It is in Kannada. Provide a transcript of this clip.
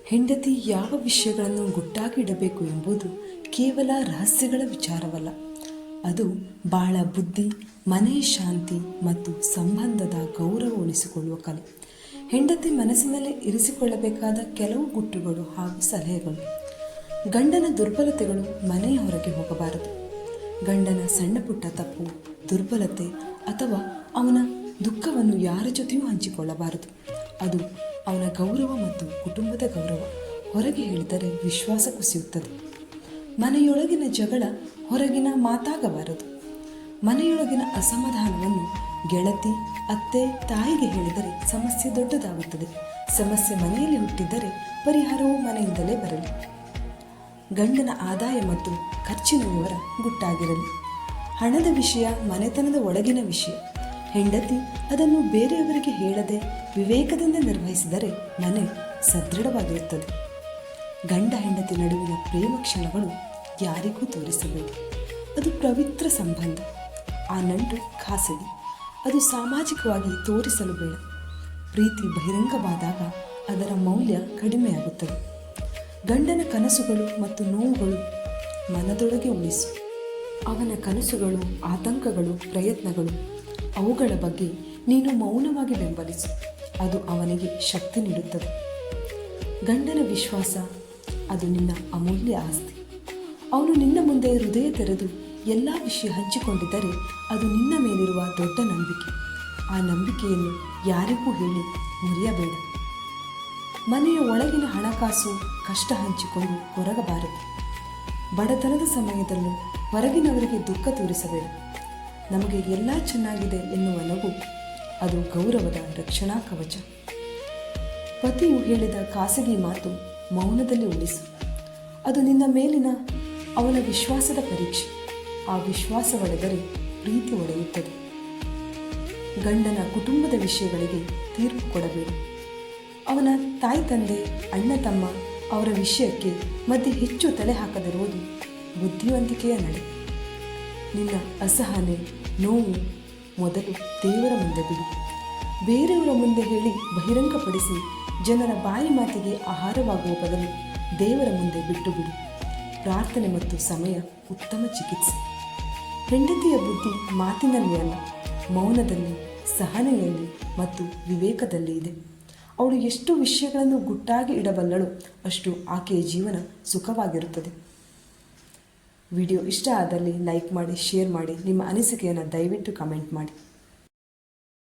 ಹೆಂಡತಿ ಯಾವ ವಿಷಯಗಳನ್ನು ಗುಟ್ಟಾಗಿ ಇಡಬೇಕು ಎಂಬುದು ಕೇವಲ ರಹಸ್ಯಗಳ ವಿಚಾರವಲ್ಲ. ಅದು ಬಾಳ ಬುದ್ಧಿ, ಮನೆಯ ಶಾಂತಿ ಮತ್ತು ಸಂಬಂಧದ ಗೌರವ ಉಳಿಸಿಕೊಳ್ಳುವ ಕಲೆ. ಹೆಂಡತಿ ಮನಸ್ಸಿನಲ್ಲಿ ಇರಿಸಿಕೊಳ್ಳಬೇಕಾದ ಕೆಲವು ಗುಟ್ಟುಗಳು ಹಾಗೂ ಸಲಹೆಗಳು. ಗಂಡನ ದುರ್ಬಲತೆಗಳು ಮನೆಯ ಹೊರಗೆ ಹೋಗಬಾರದು. ಗಂಡನ ಸಣ್ಣ ಪುಟ್ಟ ತಪ್ಪು, ದುರ್ಬಲತೆ ಅಥವಾ ಅವನ ದುಃಖವನ್ನು ಯಾರ ಜೊತೆಯೂ ಹಂಚಿಕೊಳ್ಳಬಾರದು. ಅದು ಅವನ ಗೌರವ ಮತ್ತು ಕುಟುಂಬದ ಗೌರವ. ಹೊರಗೆ ಹೇಳಿದರೆ ವಿಶ್ವಾಸ ಕುಸಿಯುತ್ತದೆ. ಮನೆಯೊಳಗಿನ ಜಗಳ ಹೊರಗಿನ ಮಾತಾಗಬಾರದು. ಮನೆಯೊಳಗಿನ ಅಸಮಾಧಾನವನ್ನು ಗೆಳತಿ, ಅತ್ತೆ, ತಾಯಿಗೆ ಹೇಳಿದರೆ ಸಮಸ್ಯೆ ದೊಡ್ಡದಾಗುತ್ತದೆ. ಸಮಸ್ಯೆ ಮನೆಯಲ್ಲಿ ಹುಟ್ಟಿದ್ದರೆ ಪರಿಹಾರವು ಮನೆಯಿಂದಲೇ ಬರಲಿ. ಗಂಡನ ಆದಾಯ ಮತ್ತು ಖರ್ಚಿನ ವಿವರ ಗುಟ್ಟಾಗಿರಲಿ. ಹಣದ ವಿಷಯ ಮನೆತನದ ಒಳಗಿನ ವಿಷಯ. ಹೆಂಡತಿ ಅದನ್ನು ಬೇರೆಯವರಿಗೆ ಹೇಳದೆ ವಿವೇಕದಿಂದ ನಿರ್ವಹಿಸಿದರೆ ಮನೆ ಸದೃಢವಾಗಿರುತ್ತದೆ. ಗಂಡ ಹೆಂಡತಿ ನಡುವಿನ ಪ್ರೇಮ ಕ್ಷಣಗಳು ಯಾರಿಗೂ ತೋರಿಸಬೇಡಿ. ಅದು ಪವಿತ್ರ ಸಂಬಂಧ. ಆ ನಂಟು ಖಾಸಗಿ. ಅದು ಸಾಮಾಜಿಕವಾಗಿ ತೋರಿಸಲು ಬೇಡ. ಪ್ರೀತಿ ಬಹಿರಂಗವಾದಾಗ ಅದರ ಮೌಲ್ಯ ಕಡಿಮೆಯಾಗುತ್ತದೆ. ಗಂಡನ ಕನಸುಗಳು ಮತ್ತು ನೋವುಗಳು ಮನದೊಳಗೆ ಉಳಿಸು. ಅವನ ಕನಸುಗಳು, ಆತಂಕಗಳು, ಪ್ರಯತ್ನಗಳು, ಅವುಗಳ ಬಗ್ಗೆ ನೀನು ಮೌನವಾಗಿ ಬೆಂಬಲಿಸು. ಅದು ಅವನಿಗೆ ಶಕ್ತಿ ನೀಡುತ್ತದೆ. ಗಂಡನ ವಿಶ್ವಾಸ ಅದು ನಿನ್ನ ಅಮೂಲ್ಯ ಆಸ್ತಿ. ಅವನು ನಿನ್ನ ಮುಂದೆ ಹೃದಯ ತೆರೆದು ಎಲ್ಲ ವಿಷಯ ಹಂಚಿಕೊಂಡಿದ್ದರೆ ಅದು ನಿನ್ನ ಮೇಲಿರುವ ದೊಡ್ಡ ನಂಬಿಕೆ. ಆ ನಂಬಿಕೆಯನ್ನು ಯಾರಿಗೂ ಹೇಳಿ ಮುರಿಯಬೇಡ. ಮನೆಯ ಒಳಗಿನ ಹಣಕಾಸು ಕಷ್ಟ ಹಂಚಿಕೊಂಡು ಹೊರಗಬಾರದು. ಬಡತನದ ಸಮಯದಲ್ಲೂ ಹೊರಗಿನವರಿಗೆ ದುಃಖ ತೋರಿಸಬೇಡ. ನಮಗೆ ಎಲ್ಲ ಚೆನ್ನಾಗಿದೆ ಎನ್ನುವ ನಗು ಅದು ಗೌರವದ ರಕ್ಷಣಾ ಕವಚ. ಪತಿಯು ಹೇಳಿದ ಖಾಸಗಿ ಮಾತು ಮೌನದಲ್ಲಿ ಉಳಿಸು. ಅದು ನಿನ್ನ ಮೇಲಿನ ಅವನ ವಿಶ್ವಾಸದ ಪರೀಕ್ಷೆ. ಆ ವಿಶ್ವಾಸ ಒಡೆದರೆ ಪ್ರೀತಿ ಒಡೆಯುತ್ತದೆ. ಗಂಡನ ಕುಟುಂಬದ ವಿಷಯಗಳಿಗೆ ತೀರ್ಪು ಕೊಡಬೇಡ. ಅವನ ತಾಯಿ ತಂದೆ, ಅಣ್ಣ ತಮ್ಮ ಅವರ ವಿಷಯಕ್ಕೆ ಮಧ್ಯೆ ಹೆಚ್ಚು ತಲೆ ಹಾಕದಿರುವುದು ಬುದ್ಧಿವಂತಿಕೆಯ ನಡೆ. ನಿನ್ನ ಅಸಹನೆ, ನೋವು ಮೊದಲು ದೇವರ ಮುಂದೆ ಬಿಡು. ಬೇರೆಯವರ ಮುಂದೆ ಹೇಳಿ ಬಹಿರಂಗಪಡಿಸಿ ಜನರ ಬಾಯಿ ಮಾತಿಗೆ ಆಹಾರವಾಗುವ ಬದಲು ದೇವರ ಮುಂದೆ ಬಿಟ್ಟು ಬಿಡು. ಪ್ರಾರ್ಥನೆ ಮತ್ತು ಸಮಯ ಉತ್ತಮ ಚಿಕಿತ್ಸೆ. ಹೆಂಡತಿಯ ಬುದ್ಧಿ ಮಾತಿನಲ್ಲಿ ಅಲ್ಲ, ಮೌನದಲ್ಲಿ, ಸಹನೆಯಲ್ಲಿ ಮತ್ತು ವಿವೇಕದಲ್ಲಿ ಇದೆ. ಅವಳು ಎಷ್ಟು ವಿಷಯಗಳನ್ನು ಗುಟ್ಟಾಗಿ ಇಡಬಲ್ಲಳು, ಅಷ್ಟು ಆಕೆಯ ಜೀವನ ಸುಖವಾಗಿರುತ್ತದೆ. ವಿಡಿಯೋ ಇಷ್ಟ ಆದಲ್ಲಿ ಲೈಕ್ ಮಾಡಿ, ಶೇರ್ ಮಾಡಿ. ನಿಮ್ಮ ಅನಿಸಿಕೆಯನ್ನು ದಯವಿಟ್ಟು ಕಮೆಂಟ್ ಮಾಡಿ.